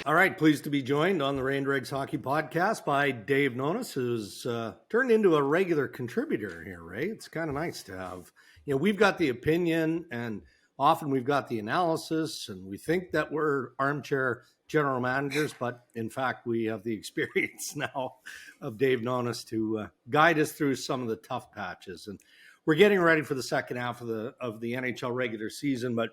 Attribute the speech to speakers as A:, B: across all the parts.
A: All right, pleased to be joined on the Dregs Hockey Podcast by Dave Nonis, who's turned into a regular contributor here, Ray. It's kind of nice to have, we've got the opinion and often we've got the analysis, and we think that we're armchair general managers, but in fact, we have the experience now of Dave Nonis to guide us through some of the tough patches. And we're getting ready for the second half of the NHL regular season, but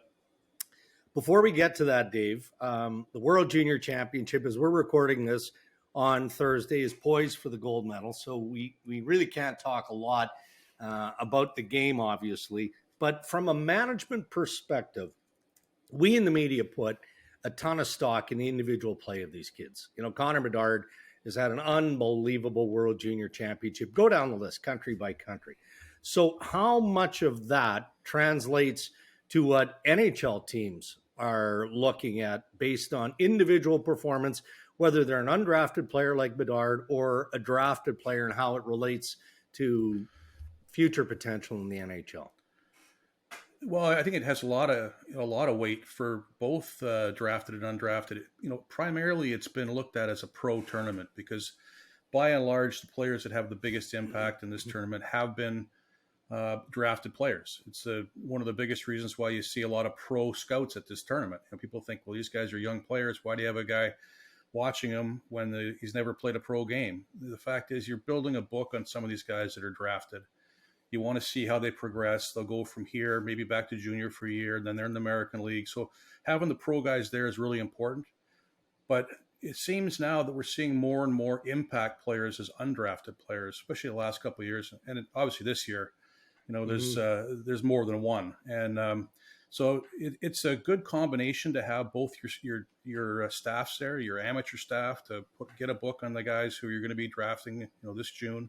A: before we get to that, Dave, the World Junior Championship, as we're recording this on Thursday, is poised for the gold medal. So we really can't talk a lot about the game, obviously. But from a management perspective, we in the media put a ton of stock in the individual play of these kids. Connor Bedard has had an unbelievable World Junior Championship. Go down the list, country by country. So how much of that translates to what NHL teams are looking at based on individual performance, whether they're an undrafted player like Bedard or a drafted player, and how it relates to future potential in the NHL?
B: Well, I think it has a lot of weight for both drafted and undrafted. Primarily it's been looked at as a pro tournament because, by and large, the players that have the biggest impact in this tournament have been drafted players. It's one of the biggest reasons why you see a lot of pro scouts at this tournament. People think, well, these guys are young players. Why do you have a guy watching him when he's never played a pro game? The fact is, you're building a book on some of these guys that are drafted. You want to see how they progress. They'll go from here, maybe back to junior for a year, and then they're in the American League. So having the pro guys there is really important. But it seems now that we're seeing more and more impact players as undrafted players, especially the last couple of years, and obviously this year. There's more than one, and so it's a good combination to have both your staffs there, your amateur staff, to get a book on the guys who you're going to be drafting, this June,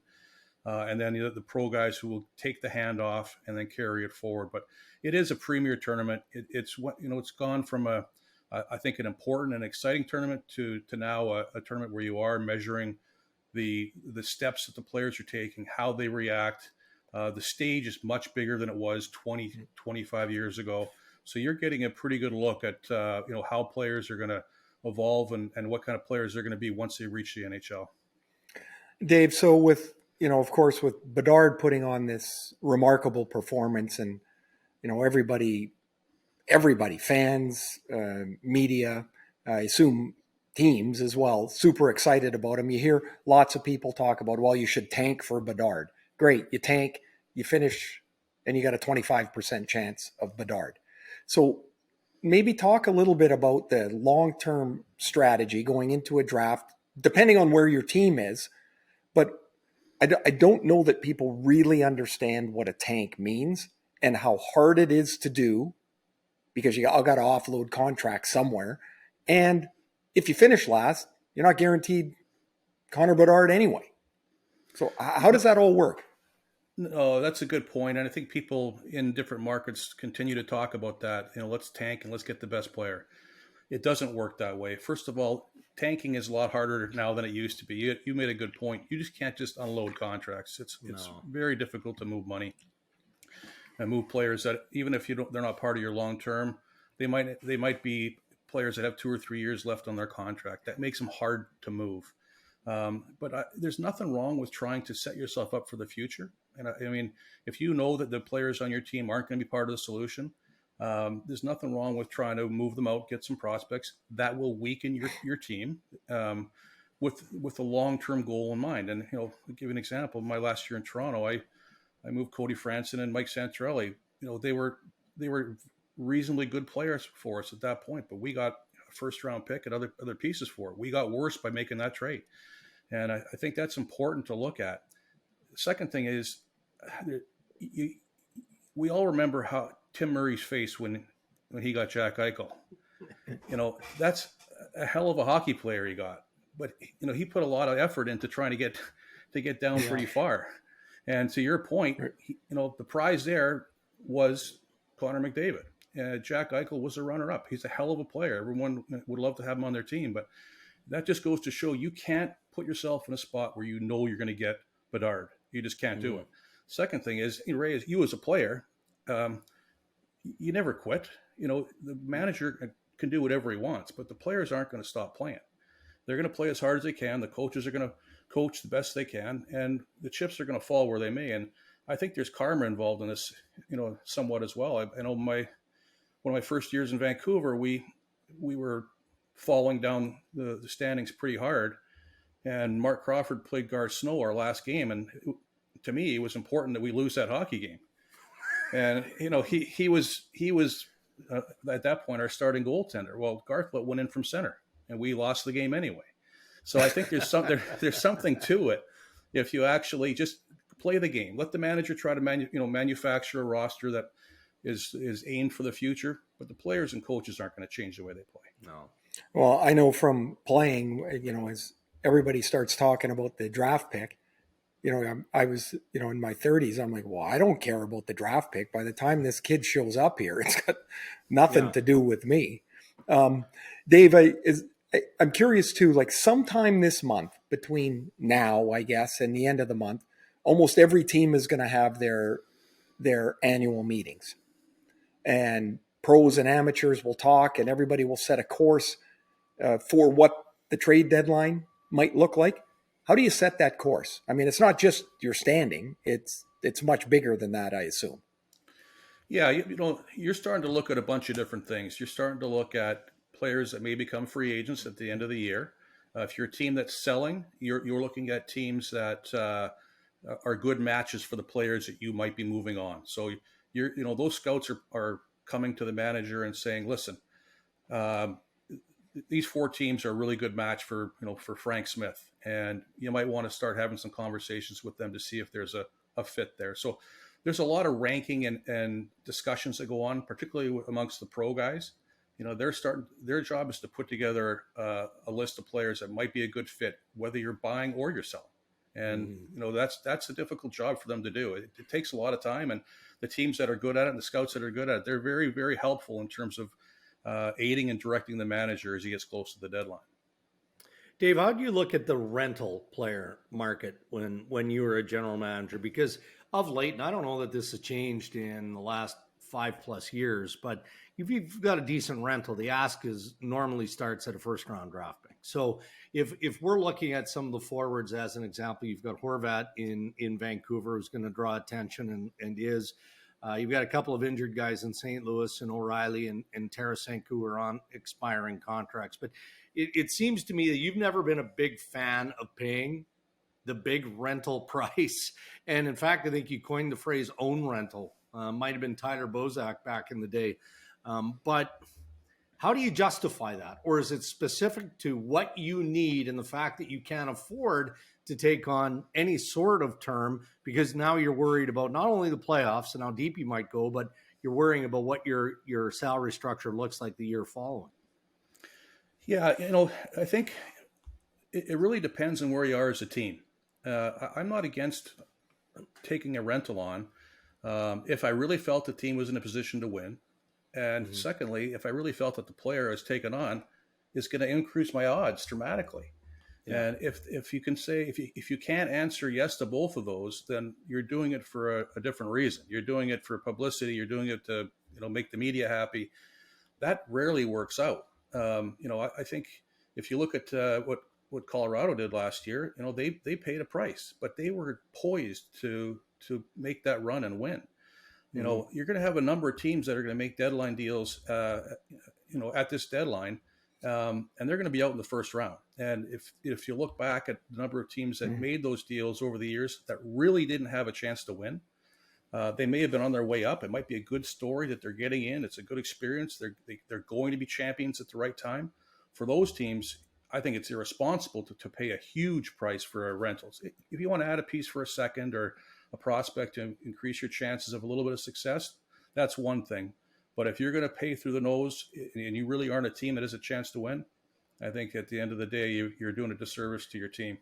B: and then the pro guys who will take the handoff and then carry it forward. But it is a premier tournament. It's gone from I think an important and exciting tournament to now a tournament where you are measuring the steps that the players are taking, how they react. The stage is much bigger than it was 20, 25 years ago. So you're getting a pretty good look at, how players are going to evolve and what kind of players they're going to be once they reach the NHL.
C: Dave, so with, of course, with Bedard putting on this remarkable performance and, everybody, fans, media, I assume teams as well, super excited about him. You hear lots of people talk about, well, you should tank for Bedard. Great, you tank, you finish, and you got a 25% chance of Bedard. So maybe talk a little bit about the long-term strategy going into a draft, depending on where your team is. But I don't know that people really understand what a tank means and how hard it is to do, because you all got to offload contracts somewhere. And if you finish last, you're not guaranteed Connor Bedard anyway. So how does that all work?
B: No, that's a good point. And I think people in different markets continue to talk about that. Let's tank and let's get the best player. It doesn't work that way. First of all, tanking is a lot harder now than it used to be. You made a good point. You just can't just unload contracts. It's very difficult to move money and move players that, even if they're not part of your long term, they might be players that have 2 or 3 years left on their contract. That makes them hard to move. But there's nothing wrong with trying to set yourself up for the future. And I mean, if you know that the players on your team aren't going to be part of the solution, there's nothing wrong with trying to move them out, get some prospects that will weaken your team with a long-term goal in mind. And, I'll give you an example. My last year in Toronto, I moved Cody Franson and Mike Santorelli. They were reasonably good players for us at that point, but we got a first-round pick and other pieces for it. We got worse by making that trade. And I think that's important to look at. The second thing is, we all remember how Tim Murray's face when he got Jack Eichel. That's a hell of a hockey player he got. But, he put a lot of effort into trying to get down pretty far. And to your point, the prize there was Connor McDavid. Jack Eichel was a runner-up. He's a hell of a player. Everyone would love to have him on their team, but that just goes to show you can't put yourself in a spot where you're going to get Bedard. You just can't do it. Second thing is, Ray, you as a player, you never quit. The manager can do whatever he wants, but the players aren't going to stop playing. They're going to play as hard as they can. The coaches are going to coach the best they can, and the chips are going to fall where they may. And I think there's karma involved in this, somewhat as well. I know one of my first years in Vancouver, we were falling down the standings pretty hard, and Mark Crawford played Gar Snow our last game, and to me, it was important that we lose that hockey game. And he was at that point our starting goaltender. Well, Garth went in from center, and we lost the game anyway. So I think there's something to it. If you actually just play the game, let the manager try to manufacture a roster that is aimed for the future, but the players and coaches aren't going to change the way they play.
A: No.
C: Well, I know from playing, as everybody starts talking about the draft pick, I was, in my 30s, I'm like, well, I don't care about the draft pick. By the time this kid shows up here, it's got nothing to do with me. Dave, I'm curious too, like sometime this month, between now, I guess, and the end of the month, almost every team is going to have their annual meetings. And pros and amateurs will talk, and everybody will set a course for what the trade deadline might look like. How do you set that course? I mean, it's not just your standing. It's much bigger than that, I assume.
B: Yeah, you're starting to look at a bunch of different things. You're starting to look at players that may become free agents at the end of the year. If you're a team that's selling, you're looking at teams that are good matches for the players that you might be moving on. So those scouts are coming to the manager and saying, listen, these 4 teams are a really good match for Frank Smith, and you might want to start having some conversations with them to see if there's a fit there. So there's a lot of ranking and discussions that go on, particularly amongst the pro guys. Their job is to put together a list of players that might be a good fit, whether you're buying or you're selling. And that's a difficult job for them to do. It takes a lot of time, and the teams that are good at it and the scouts that are good at it, they're very, very helpful in terms of aiding and directing the manager as he gets close to the deadline.
A: Dave, how do you look at the rental player market when you were a general manager? Because of late, and I don't know that this has changed in the last 5+ years, but if you've got a decent rental, the ask normally starts at a first-round draft pick. So if we're looking at some of the forwards as an example, you've got Horvat in Vancouver who's going to draw attention and is. You've got a couple of injured guys in St. Louis and O'Reilly and Tarasenko who are on expiring contracts. But it seems to me that you've never been a big fan of paying the big rental price. And in fact, I think you coined the phrase own rental. Might have been Tyler Bozak back in the day. But how do you justify that? Or is it specific to what you need and the fact that you can't afford to take on any sort of term because now you're worried about not only the playoffs and how deep you might go, but you're worrying about what your salary structure looks like the year following?
B: Yeah, I think it really depends on where you are as a team. I'm not against taking a rental on if I really felt the team was in a position to win. And secondly, if I really felt that the player I was taken on is going to increase my odds dramatically. Yeah. And if you can say, if you can't answer yes to both of those, then you're doing it for a different reason. You're doing it for publicity. You're doing it to, make the media happy. That rarely works out. I think if you look at what Colorado did last year, they paid a price, but they were poised to make that run and win. You're going to have a number of teams that are going to make deadline deals, at this deadline, and they're going to be out in the first round. And if you look back at the number of teams that made those deals over the years that really didn't have a chance to win, they may have been on their way up. It might be a good story that they're getting in. It's a good experience. They're going to be champions at the right time. For those teams, I think it's irresponsible to pay a huge price for rentals. If you want to add a piece for a second or a prospect to increase your chances of a little bit of success, that's one thing. But if you're going to pay through the nose and you really aren't a team that has a chance to win, I think at the end of the day, you're doing a disservice to your team.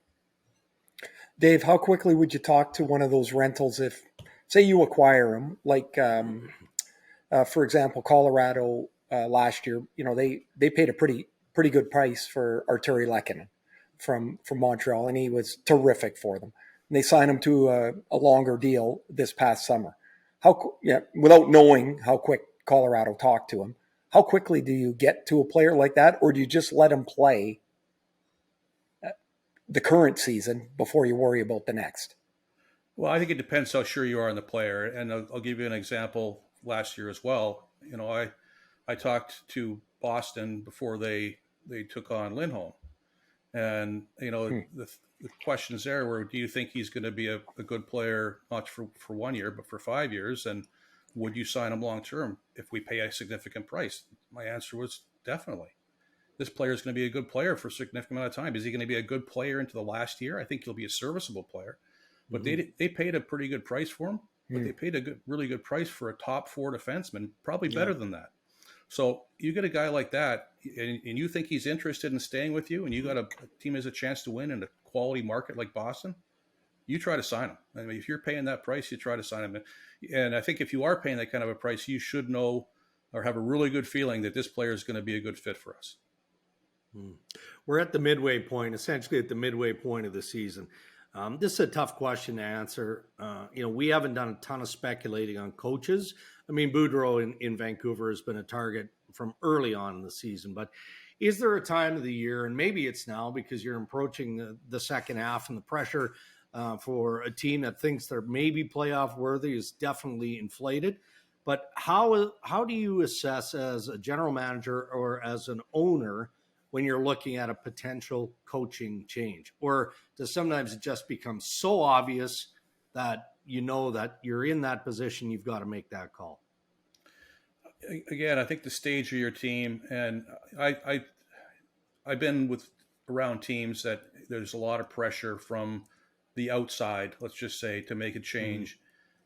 C: Dave, how quickly would you talk to one of those rentals if, say, you acquire them? Like, for example, Colorado last year, they paid a pretty good price for Arturi Lehkonen from Montreal, and he was terrific for them. And they signed him to a longer deal this past summer. Without knowing how quick Colorado talked to him, how quickly do you get to a player like that, or do you just let him play the current season before you worry about the next?
B: Well, I think it depends how sure you are in the player, and I'll give you an example. Last year as well, I talked to Boston before they took on Lindholm, and the questions there were, do you think he's going to be a good player, not for 1 year, but for 5 years? And would you sign him long term if we pay a significant price? My answer was definitely. This player is going to be a good player for a significant amount of time. Is he going to be a good player into the last year? I think he'll be a serviceable player. But they paid a pretty good price for him. But they paid a really good price for a top 4 defenseman, probably better than that. So you get a guy like that, and you think he's interested in staying with you, and you got a team has a chance to win in a quality market like Boston, you try to sign him. I mean, if you're paying that price, you try to sign him. And I think if you are paying that kind of a price, you should know or have a really good feeling that this player is going to be a good fit for us.
A: We're at the midway point, essentially at the midway point of the season. This is a tough question to answer. We haven't done a ton of speculating on coaches. I mean, Boudreau in Vancouver has been a target from early on in the season, but is there a time of the year, and maybe it's now because you're approaching the second half and the pressure for a team that thinks they're maybe playoff worthy is definitely inflated. But how do you assess as a general manager or as an owner when you're looking at a potential coaching change? Or does sometimes it just become so obvious that you know that you're in that position, you've got to make that call?
B: Again, I think the stage of your team, and I've been around teams that there's a lot of pressure from the outside, let's just say, to make a change.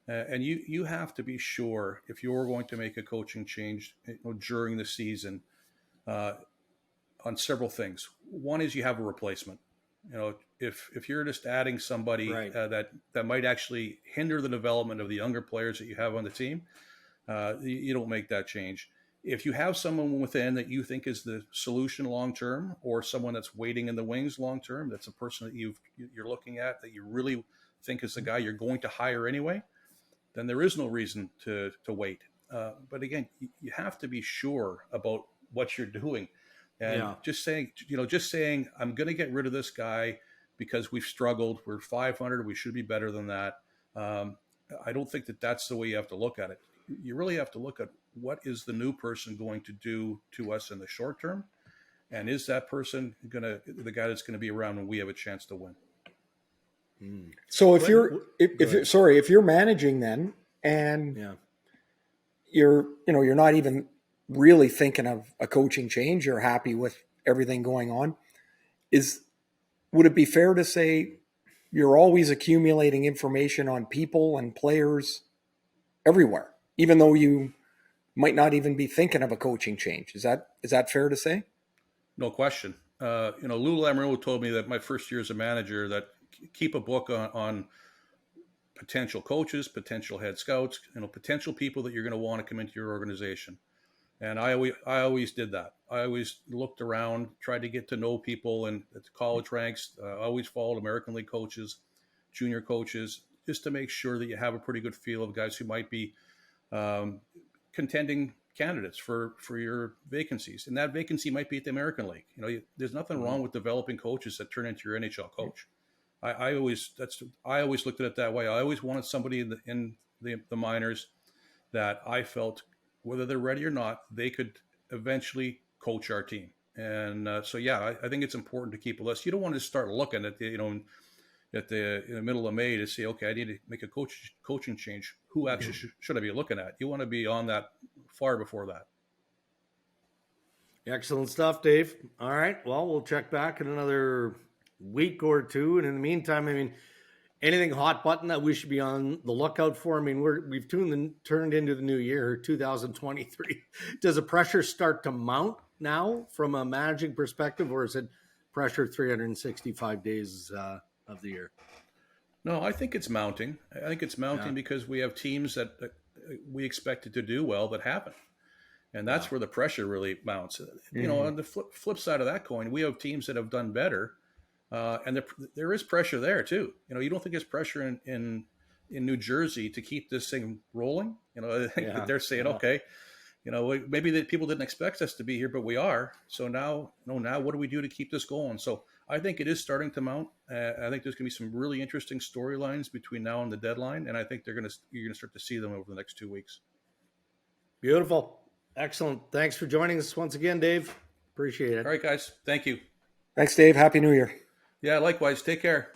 B: And you have to be sure if you're going to make a coaching change during the season on several things. One is you have a replacement. If you're just adding somebody that might actually hinder the development of the younger players that you have on the team, you don't make that change. If you have someone within that you think is the solution long term, or someone that's waiting in the wings long term, that's a person that you're looking at that you really think is the guy you're going to hire anyway, then there is no reason to wait. But again, you have to be sure about what you're doing. And just saying, I'm going to get rid of this guy because we've struggled. We're 500. We should be better than that. I don't think that's the way you have to look at it. You really have to look at what is the new person going to do to us in the short term, and is that person the guy that's going to be around when we have a chance to win?
C: So if you're managing then, and you're not even really thinking of a coaching change, you're happy with everything going on, would it be fair to say you're always accumulating information on people and players everywhere, even though you might not even be thinking of a coaching change? Is that fair to say?
B: No question. Lou Lamoriello told me that my first year as a manager that keep a book on potential coaches, potential head scouts, potential people that you're going to want to come into your organization. And I always did that. I always looked around, tried to get to know people and at the college ranks. I always followed American League coaches, junior coaches, just to make sure that you have a pretty good feel of guys who might be contending candidates for your vacancies. And that vacancy might be at the American League. There's nothing wrong with developing coaches that turn into your NHL coach. I always looked at it that way. I always wanted somebody in the minors that I felt, whether they're ready or not, they could eventually coach our team. And I think it's important to keep a list. You don't want to start looking at in the middle of May to say, okay, I need to make a coaching change. Who actually should I be looking at? You want to be on that far before that.
A: Excellent stuff, Dave. All right. Well, we'll check back in another week or two. And in the meantime, anything hot button that we should be on the lookout for? We've turned into the new year, 2023. Does the pressure start to mount now from a managing perspective, or is it pressure 365 days of the year?
B: No, I think it's mounting. Because we have teams that we expected to do well that haven't. And that's where the pressure really mounts. On the flip side of that coin, we have teams that have done better. And there is pressure there too. You don't think there's pressure in New Jersey to keep this thing rolling. They're saying, okay, maybe that people didn't expect us to be here, but we are. So now what do we do to keep this going? So I think it is starting to mount. I think there's going to be some really interesting storylines between now and the deadline, and I think you're going to start to see them over the next 2 weeks.
A: Beautiful. Excellent. Thanks for joining us once again, Dave. Appreciate it.
B: All right, guys. Thank you.
C: Thanks, Dave. Happy New Year.
B: Yeah, likewise. Take care.